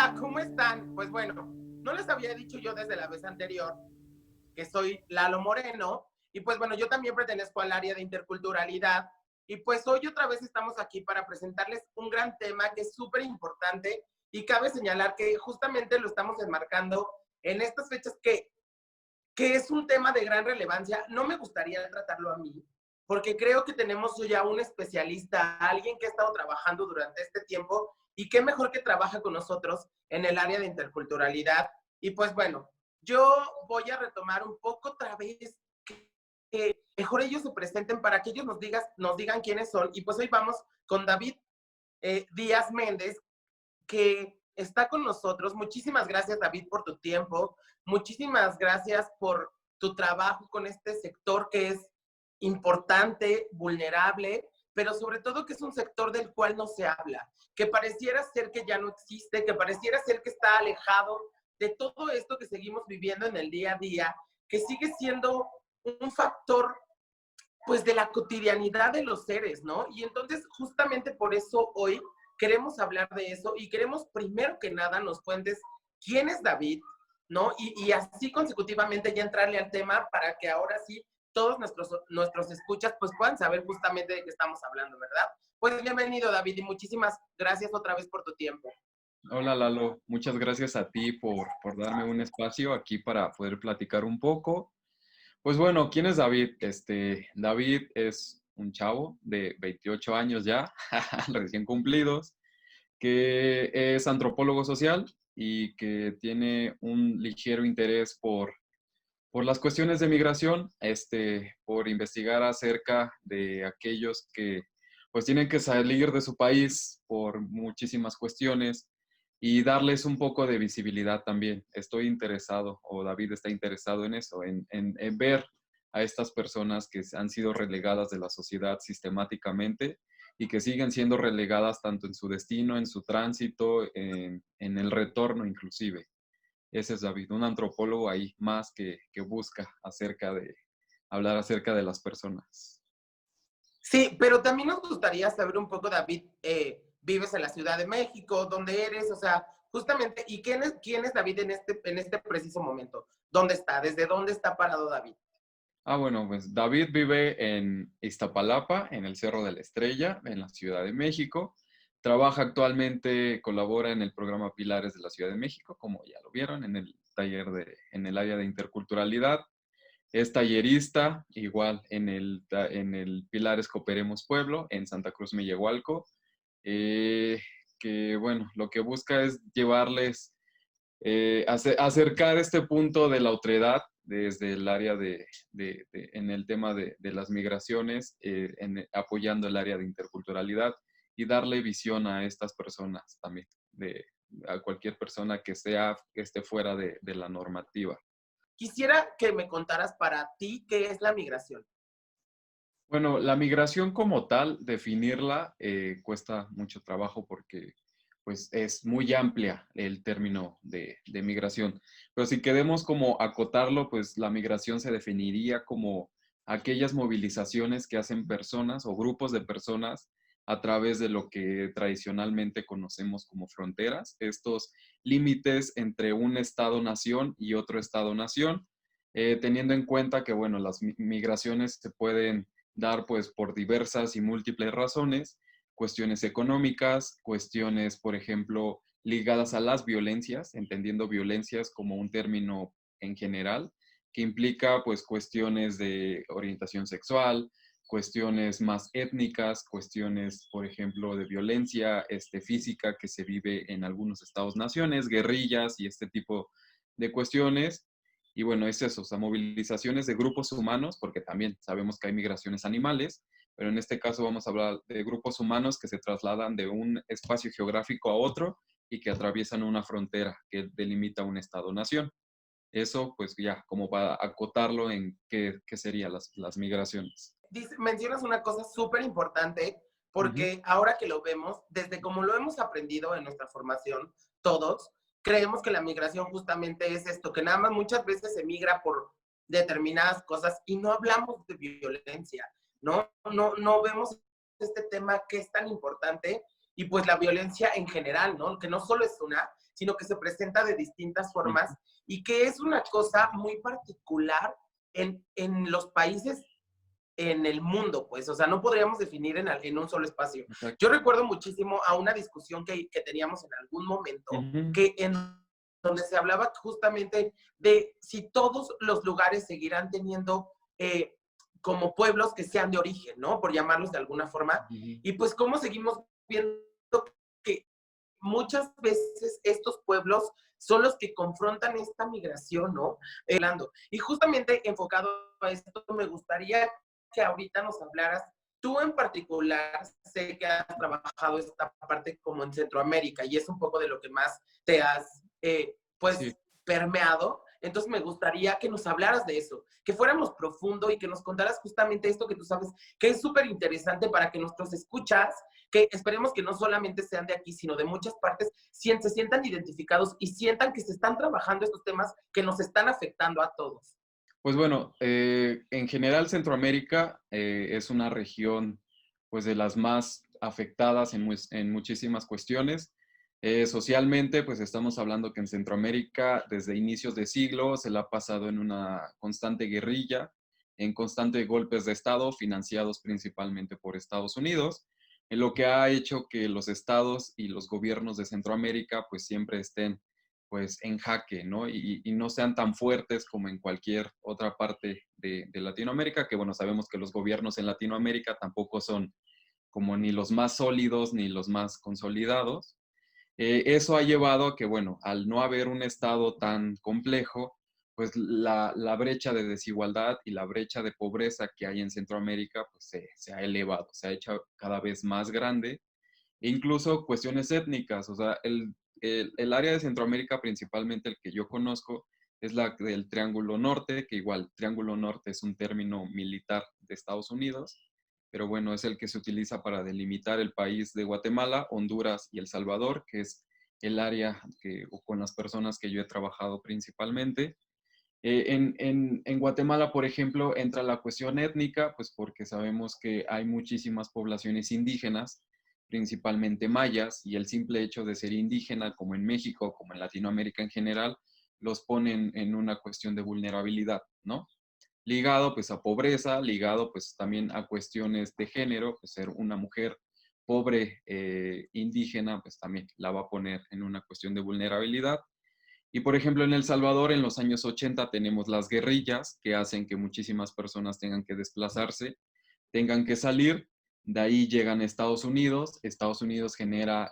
Hola, ¿cómo están? Pues bueno, no les había dicho yo desde la vez anterior que soy Lalo Moreno y pues bueno, yo también pertenezco al área de interculturalidad y pues hoy otra vez estamos aquí para presentarles un gran tema que es súper importante y cabe señalar que justamente lo estamos enmarcando en estas fechas que es un tema de gran relevancia. No me gustaría tratarlo a mí, porque creo que tenemos ya un especialista, alguien que ha estado trabajando durante este tiempo y qué mejor que trabaja con nosotros en el área de interculturalidad. Y pues bueno, yo voy a retomar un poco otra vez que mejor ellos se presenten para que ellos nos digan quiénes son. Y pues hoy vamos con David Díaz Méndez, que está con nosotros. Muchísimas gracias, David, por tu tiempo. Muchísimas gracias por tu trabajo con este sector que es importante, vulnerable, pero sobre todo que es un sector del cual no se habla, que pareciera ser que ya no existe, que pareciera ser que está alejado de todo esto que seguimos viviendo en el día a día, que sigue siendo un factor pues de la cotidianidad de los seres, ¿no? Y entonces justamente por eso hoy queremos hablar de eso y queremos primero que nada nos cuentes quién es David, ¿no? Y así consecutivamente ya entrarle al tema para que ahora sí todos nuestros escuchas pues puedan saber justamente de qué estamos hablando, ¿verdad? Pues bienvenido, David, y muchísimas gracias otra vez por tu tiempo. Hola Lalo, muchas gracias a ti por darme un espacio aquí para poder platicar un poco. Pues bueno, ¿quién es David? David es un chavo de 28 años ya, recién cumplidos, que es antropólogo social y que tiene un ligero interés por las cuestiones de migración, por investigar acerca de aquellos que pues tienen que salir de su país por muchísimas cuestiones y darles un poco de visibilidad también. Estoy interesado, o David está interesado en eso, en ver a estas personas que han sido relegadas de la sociedad sistemáticamente y que siguen siendo relegadas tanto en su destino, en su tránsito, en el retorno inclusive. Ese es David, un antropólogo ahí más que busca hablar acerca de las personas. Sí, pero también nos gustaría saber un poco, David, vives en la Ciudad de México, ¿dónde eres? O sea, justamente, ¿y quién es David en este preciso momento? ¿Dónde está? ¿Desde dónde está parado David? Bueno, pues David vive en Iztapalapa, en el Cerro de la Estrella, en la Ciudad de México. Trabaja actualmente, colabora en el programa Pilares de la Ciudad de México, como ya lo vieron, en el área de interculturalidad. Es tallerista, igual en el Pilares Cooperemos Pueblo, en Santa Cruz Mellehualco, que bueno, lo que busca es llevarles, acercar este punto de la otredad desde el área en el tema de las migraciones, apoyando el área de interculturalidad y darle visión a estas personas también, a cualquier persona que esté fuera de la normativa. Quisiera que me contaras para ti qué es la migración. Bueno, la migración como tal, definirla cuesta mucho trabajo porque pues es muy amplia el término de migración. Pero si queremos como acotarlo, pues la migración se definiría como aquellas movilizaciones que hacen personas o grupos de personas a través de lo que tradicionalmente conocemos como fronteras, estos límites entre un estado-nación y otro estado-nación, teniendo en cuenta que, bueno, las migraciones se pueden dar pues por diversas y múltiples razones, cuestiones económicas, cuestiones, por ejemplo, ligadas a las violencias, entendiendo violencias como un término en general, que implica pues cuestiones de orientación sexual, cuestiones más étnicas, cuestiones, por ejemplo, de violencia física que se vive en algunos estados-naciones, guerrillas y este tipo de cuestiones. Y bueno, es eso, o sea, movilizaciones de grupos humanos, porque también sabemos que hay migraciones animales, pero en este caso vamos a hablar de grupos humanos que se trasladan de un espacio geográfico a otro y que atraviesan una frontera que delimita un estado-nación. Eso, pues ya, como para acotarlo en qué serían las migraciones. Mencionas una cosa súper importante Ujú. porque ahora que lo vemos, desde como lo hemos aprendido en nuestra formación, todos creemos que la migración justamente es esto, que nada más muchas veces se migra por determinadas cosas y no hablamos de violencia, no vemos este tema que es tan importante y pues la violencia en general, ¿no? Que no solo es una, sino que se presenta de distintas formas y que es una cosa muy particular en los países en el mundo, pues, o sea, no podríamos definir en un solo espacio. Exacto. Yo recuerdo muchísimo a una discusión que teníamos en algún momento, que en donde se hablaba justamente de si todos los lugares seguirán teniendo como pueblos que sean de origen, ¿no? Por llamarlos de alguna forma. Y pues cómo seguimos viendo que muchas veces estos pueblos son los que confrontan esta migración, ¿no? Y justamente enfocado a esto, me gustaría que ahorita nos hablaras, tú en particular, sé que has trabajado esta parte como en Centroamérica y es un poco de lo que más te has, pues, Sí. permeado. Entonces me gustaría que nos hablaras de eso, que fuéramos profundo y que nos contaras justamente esto que tú sabes que es súper interesante para que nuestros escuchas, que esperemos que no solamente sean de aquí, sino de muchas partes, se sientan identificados y sientan que se están trabajando estos temas que nos están afectando a todos. Pues bueno, en general Centroamérica es una región pues de las más afectadas en muchísimas cuestiones. Socialmente, pues estamos hablando que en Centroamérica desde inicios de siglo se la ha pasado en una constante guerrilla, en constantes golpes de Estado financiados principalmente por Estados Unidos, en lo que ha hecho que los estados y los gobiernos de Centroamérica pues siempre estén pues en jaque, ¿no? Y no sean tan fuertes como en cualquier otra parte de Latinoamérica, que bueno, sabemos que los gobiernos en Latinoamérica tampoco son como ni los más sólidos ni los más consolidados. Eso ha llevado a que, bueno, al no haber un Estado tan complejo, pues la brecha de desigualdad y la brecha de pobreza que hay en Centroamérica, pues se ha elevado, se ha hecho cada vez más grande e incluso cuestiones étnicas, o sea, el área de Centroamérica, principalmente el que yo conozco, es la del Triángulo Norte, que igual Triángulo Norte es un término militar de Estados Unidos, pero bueno, es el que se utiliza para delimitar el país de Guatemala, Honduras y El Salvador, que es el área o con las personas que yo he trabajado principalmente. En Guatemala, por ejemplo, entra la cuestión étnica, pues porque sabemos que hay muchísimas poblaciones indígenas, principalmente mayas, y el simple hecho de ser indígena, como en México, como en Latinoamérica en general, los ponen en una cuestión de vulnerabilidad, ¿no? Ligado pues a pobreza, ligado pues también a cuestiones de género, pues ser una mujer pobre indígena, pues también la va a poner en una cuestión de vulnerabilidad. Y por ejemplo, en El Salvador, en los años 80, tenemos las guerrillas que hacen que muchísimas personas tengan que desplazarse, tengan que salir. De ahí llegan a Estados Unidos. Estados Unidos genera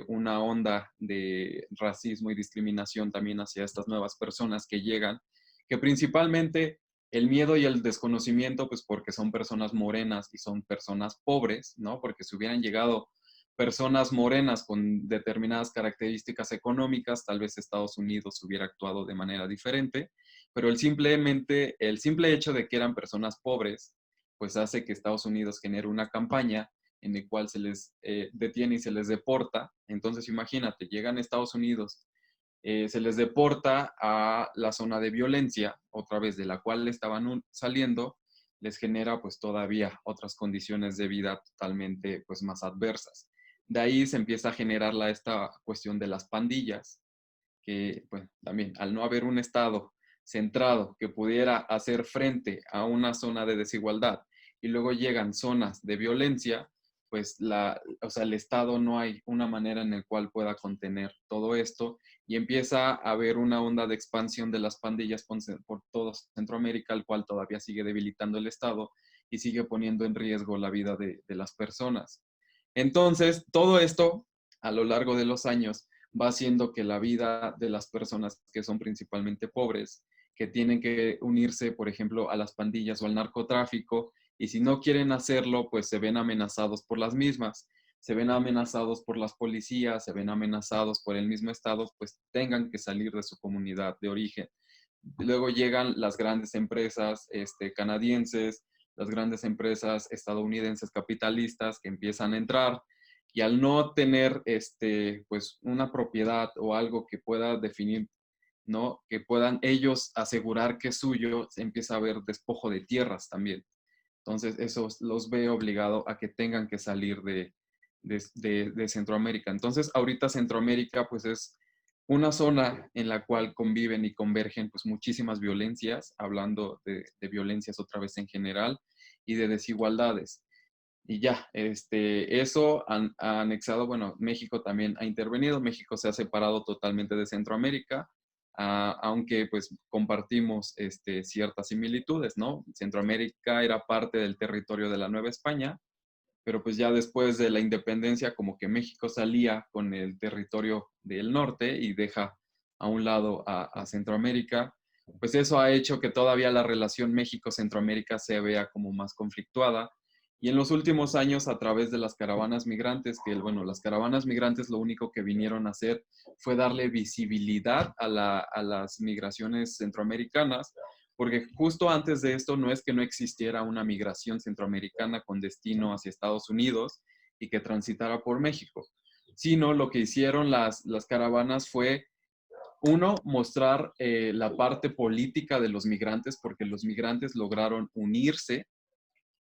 una onda de racismo y discriminación también hacia estas nuevas personas que llegan, que principalmente el miedo y el desconocimiento, pues porque son personas morenas y son personas pobres, ¿no? Porque si hubieran llegado personas morenas con determinadas características económicas, tal vez Estados Unidos hubiera actuado de manera diferente, pero el simple hecho de que eran personas pobres, pues hace que Estados Unidos genere una campaña en la cual se les detiene y se les deporta. Entonces, imagínate, llegan a Estados Unidos, se les deporta a la zona de violencia, otra vez de la cual estaban saliendo, les genera pues todavía otras condiciones de vida totalmente pues más adversas. De ahí se empieza a generar esta cuestión de las pandillas, que pues también al no haber un Estado centrado que pudiera hacer frente a una zona de desigualdad y luego llegan zonas de violencia, pues o sea, el Estado no hay una manera en la cual pueda contener todo esto y empieza a haber una onda de expansión de las pandillas por todo Centroamérica, el cual todavía sigue debilitando el Estado y sigue poniendo en riesgo la vida de las personas. Entonces, todo esto a lo largo de los años va haciendo que la vida de las personas que son principalmente pobres, que tienen que unirse, por ejemplo, a las pandillas o al narcotráfico, y si no quieren hacerlo, pues se ven amenazados por las mismas, se ven amenazados por las policías, se ven amenazados por el mismo Estado, pues tengan que salir de su comunidad de origen. Luego llegan las grandes empresas canadienses, las grandes empresas estadounidenses capitalistas que empiezan a entrar y al no tener pues una propiedad o algo que pueda definir, ¿no? Que puedan ellos asegurar que es suyo, se empieza a haber despojo de tierras también. Entonces, eso los ve obligado a que tengan que salir de Centroamérica. Entonces, ahorita Centroamérica, pues es una zona en la cual conviven y convergen pues muchísimas violencias, hablando de violencias otra vez en general y de desigualdades. Y ya, eso ha anexado, bueno, México también ha intervenido, México se ha separado totalmente de Centroamérica, aunque pues compartimos ciertas similitudes, ¿no? Centroamérica era parte del territorio de la Nueva España, pero pues ya después de la independencia como que México salía con el territorio del norte y deja a un lado a Centroamérica, pues eso ha hecho que todavía la relación México-Centroamérica se vea como más conflictuada. Y en los últimos años, a través de las caravanas migrantes, que bueno, las caravanas migrantes lo único que vinieron a hacer fue darle visibilidad a las migraciones centroamericanas, porque justo antes de esto no es que no existiera una migración centroamericana con destino hacia Estados Unidos y que transitara por México, sino lo que hicieron las caravanas fue, uno, mostrar la parte política de los migrantes, porque los migrantes lograron unirse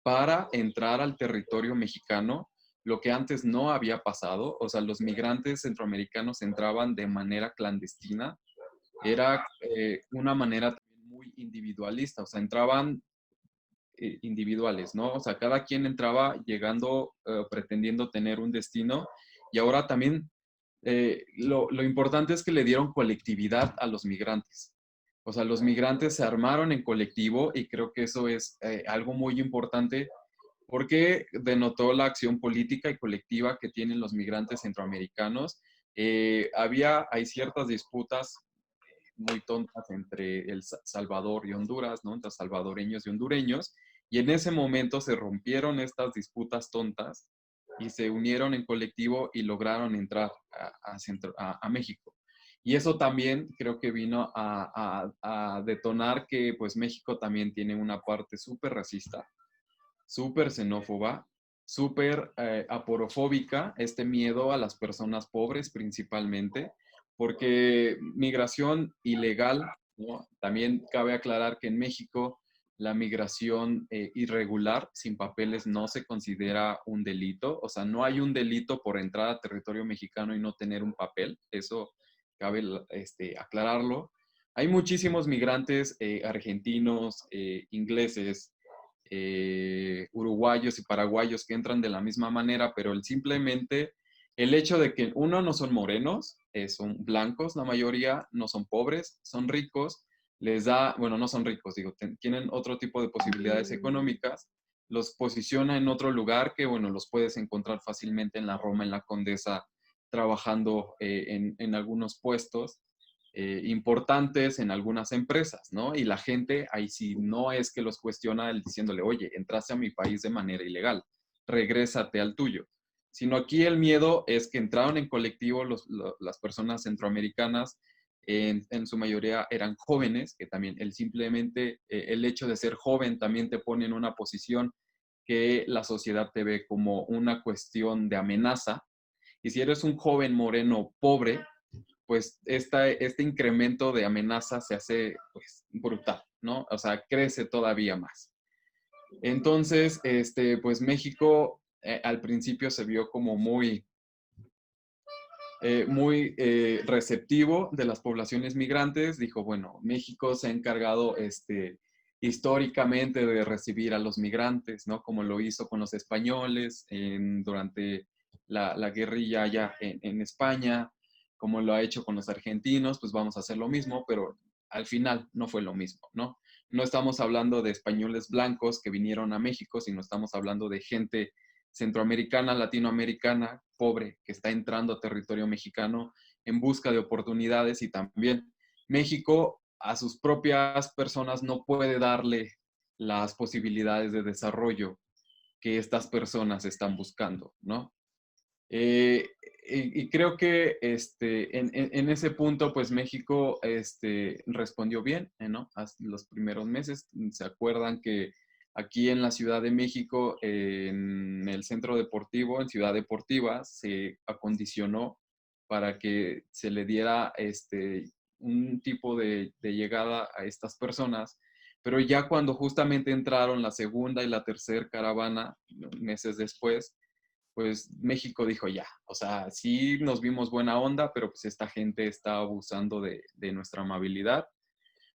para entrar al territorio mexicano, lo que antes no había pasado. O sea, los migrantes centroamericanos entraban de manera clandestina, era una manera muy individualista, o sea, entraban individuales, ¿no? O sea, cada quien entraba llegando, pretendiendo tener un destino, y ahora también lo importante es que le dieron colectividad a los migrantes. O sea, los migrantes se armaron en colectivo y creo que eso es algo muy importante porque denotó la acción política y colectiva que tienen los migrantes centroamericanos. Hay ciertas disputas muy tontas entre El Salvador y Honduras, ¿no? Entre salvadoreños y hondureños, y en ese momento se rompieron estas disputas tontas y se unieron en colectivo y lograron entrar a México. Y eso también creo que vino a detonar que pues México también tiene una parte súper racista, súper xenófoba, súper aporofóbica, este miedo a las personas pobres principalmente, porque migración ilegal, ¿no? También cabe aclarar que en México la migración irregular sin papeles no se considera un delito, o sea, no hay un delito por entrar a territorio mexicano y no tener un papel, eso cabe aclararlo. Hay muchísimos migrantes argentinos, ingleses, uruguayos y paraguayos que entran de la misma manera, pero simplemente el hecho de que uno no son morenos, son blancos la mayoría, no son pobres, son ricos, les da, bueno, no son ricos, digo, tienen otro tipo de posibilidades económicas, los posiciona en otro lugar que, bueno, los puedes encontrar fácilmente en la Roma, en la Condesa, trabajando en algunos puestos importantes en algunas empresas, ¿no? Y la gente ahí sí no es que los cuestiona diciéndole, oye, entraste a mi país de manera ilegal, regrésate al tuyo. Sino aquí el miedo es que entraron en colectivo las personas centroamericanas, en su mayoría eran jóvenes, que también simplemente el hecho de ser joven también te pone en una posición que la sociedad te ve como una cuestión de amenaza. Y si eres un joven moreno pobre, pues este incremento de amenaza se hace pues brutal, ¿no? O sea, crece todavía más. Entonces, pues México al principio se vio como muy receptivo de las poblaciones migrantes. Dijo, bueno, México se ha encargado históricamente de recibir a los migrantes, ¿no? Como lo hizo con los españoles durante la guerrilla allá en España, como lo ha hecho con los argentinos, pues vamos a hacer lo mismo, pero al final no fue lo mismo, ¿no? No estamos hablando de españoles blancos que vinieron a México, sino estamos hablando de gente centroamericana, latinoamericana, pobre, que está entrando a territorio mexicano en busca de oportunidades, y también México a sus propias personas no puede darle las posibilidades de desarrollo que estas personas están buscando, ¿no? Eh, y creo que en ese punto, pues México respondió bien, ¿no? Hasta los primeros meses. ¿Se acuerdan que aquí en la Ciudad de México, en el centro deportivo, en Ciudad Deportiva, se acondicionó para que se le diera un tipo de llegada a estas personas? Pero ya cuando justamente entraron la segunda y la tercera caravana, meses después, pues México dijo ya, o sea, sí nos vimos buena onda, pero pues esta gente está abusando de nuestra amabilidad,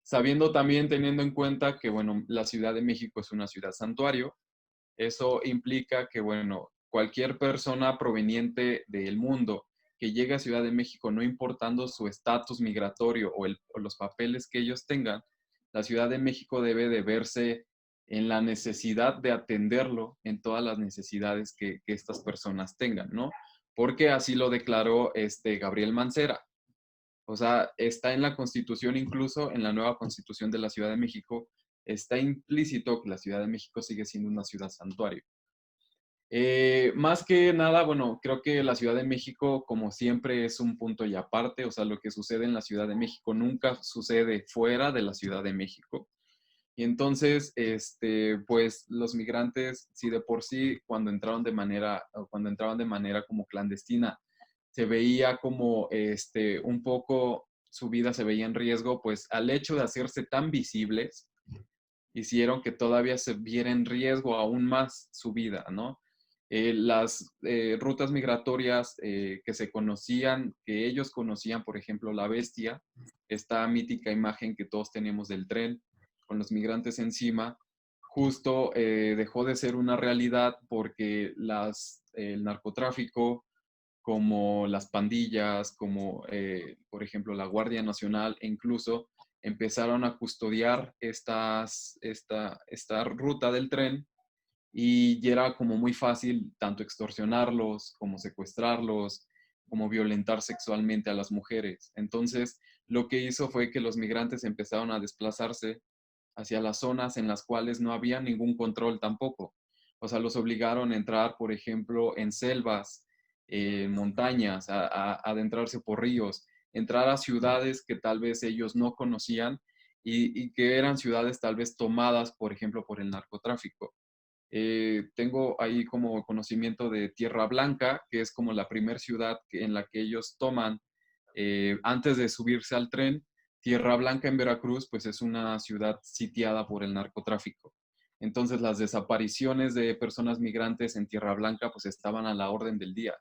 sabiendo también, teniendo en cuenta que, bueno, la Ciudad de México es una ciudad santuario. Eso implica que, bueno, cualquier persona proveniente del mundo que llegue a Ciudad de México, no importando su estatus migratorio o los papeles que ellos tengan, la Ciudad de México debe de verse en la necesidad de atenderlo en todas las necesidades que estas personas tengan, ¿no? Porque así lo declaró Gabriel Mancera. O sea, está en la Constitución, incluso en la nueva Constitución de la Ciudad de México, está implícito que la Ciudad de México sigue siendo una ciudad santuario. Más que nada, bueno, creo que la Ciudad de México, como siempre, es un punto y aparte. O sea, lo que sucede en la Ciudad de México nunca sucede fuera de la Ciudad de México. Y entonces, pues los migrantes, si de por sí cuando entraban de manera como clandestina, se veía como un poco su vida se veía en riesgo, pues al hecho de hacerse tan visibles, hicieron que todavía se viera en riesgo aún más su vida, ¿no? Las rutas migratorias que se conocían, que ellos conocían, por ejemplo, la Bestia, esta mítica imagen que todos tenemos del tren con los migrantes encima, justo dejó de ser una realidad porque el narcotráfico, como las pandillas, como por ejemplo la Guardia Nacional, e incluso empezaron a custodiar esta ruta del tren y ya era como muy fácil tanto extorsionarlos como secuestrarlos, como violentar sexualmente a las mujeres. Entonces, lo que hizo fue que los migrantes empezaron a desplazarse hacia las zonas en las cuales no había ningún control tampoco. O sea, los obligaron a entrar, por ejemplo, en selvas, en montañas, a adentrarse por ríos, entrar a ciudades que tal vez ellos no conocían y que eran ciudades tal vez tomadas, por ejemplo, por el narcotráfico. Tengo ahí como conocimiento de Tierra Blanca, que es como la primera ciudad en la que ellos toman antes de subirse al tren. Tierra Blanca en Veracruz, pues es una ciudad sitiada por el narcotráfico. Entonces las desapariciones de personas migrantes en Tierra Blanca pues estaban a la orden del día.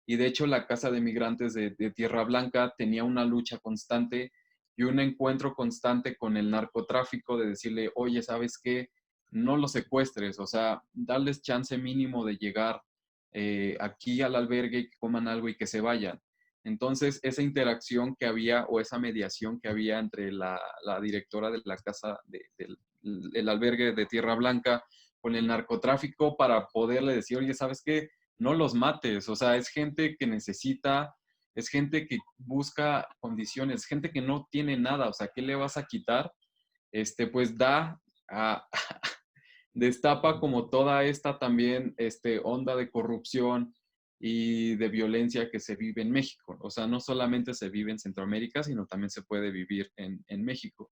Y de hecho la Casa de Migrantes de Tierra Blanca tenía una lucha constante y un encuentro constante con el narcotráfico de decirle, oye, ¿sabes qué? No los secuestres, o sea, darles chance mínimo de llegar aquí al albergue, que coman algo y que se vayan. Entonces, esa interacción que había o esa mediación que había entre la directora de la casa del albergue de Tierra Blanca con el narcotráfico para poderle decir, oye, ¿sabes qué? No los mates, o sea, es gente que necesita, es gente que busca condiciones, gente que no tiene nada, o sea, ¿qué le vas a quitar? Pues da a, destapa como toda esta también onda de corrupción y de violencia que se vive en México. O sea, no solamente se vive en Centroamérica, sino también se puede vivir en México.